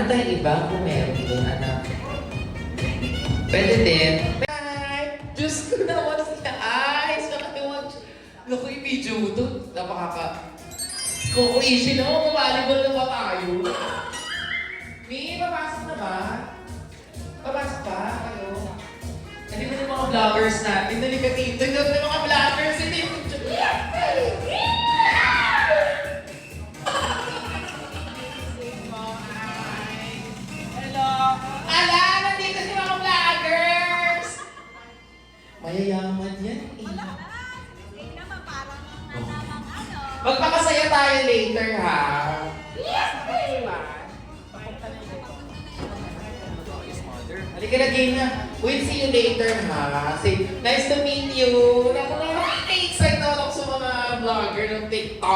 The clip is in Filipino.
na tayong iba kung meron doon, anak. Pwede din. Ay! Diyos ko naman sila. Ay! Saka naman. Naku, i-video mo to. Napakaka... Kuku-issue na mo. Volleyball na ba tayo? Mi, papasok na ba? Papasok ba? Kayo? Hindi mo yung mga vloggers natin. Nalika dito. Hindi mo yung mga vloggers. Hindi mo mayayaman yan eh. Magpakasaya tayo later ha. Halika na game na. We'll see you later ha. Say, nice to meet you. Naku, excited ako sa mga vlogger ng TikTok.